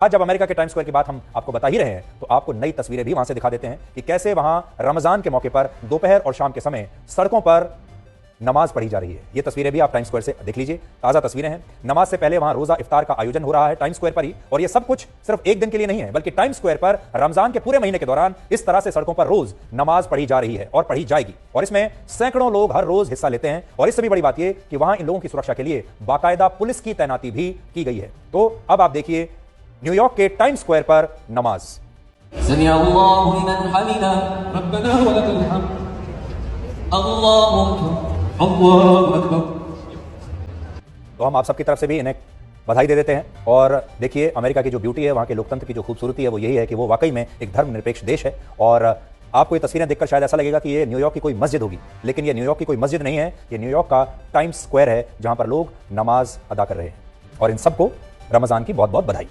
आज जब अमेरिका के टाइम्स स्क्वायर की बात हम आपको बता ही रहे हैं तो आपको नई तस्वीरें भी वहां से दिखा देते हैं कि कैसे वहां रमजान के मौके पर दोपहर और शाम के समय सड़कों पर नमाज पढ़ी जा रही है। ये तस्वीरें भी आप टाइम्स स्क्वायर से देख लीजिए, ताजा तस्वीरें हैं। नमाज से पहले वहां रोजा इफ्तार का आयोजन हो रहा है टाइम्स स्क्वायर पर ही, और ये सब कुछ सिर्फ एक दिन के लिए नहीं है, बल्कि टाइम्स स्क्वायर पर रमजान के पूरे महीने के दौरान इस तरह से सड़कों पर रोज नमाज पढ़ी जा रही है और पढ़ी जाएगी, और इसमें सैकड़ों लोग हर रोज हिस्सा लेते हैं। और इससे भी बड़ी बात यह कि वहां इन लोगों की सुरक्षा के लिए बाकायदा पुलिस की तैनाती भी की गई है। तो अब आप देखिए न्यूयॉर्क के टाइम्स स्क्वायर पर नमाज। तो हम आप सबकी तरफ से भी इन्हें बधाई दे देते हैं। और देखिए अमेरिका की जो ब्यूटी है, वहां के लोकतंत्र की जो खूबसूरती है, वो यही है कि वो वाकई में एक धर्मनिरपेक्ष देश है। और आपको ये तस्वीरें देखकर शायद ऐसा लगेगा कि ये न्यूयॉर्क की कोई मस्जिद होगी, लेकिन ये न्यूयॉर्क की कोई मस्जिद नहीं है, ये न्यूयॉर्क का टाइम्स स्क्वायर है, जहां पर लोग नमाज अदा कर रहे हैं। और इन सबको रमजान की बहुत बहुत बधाई।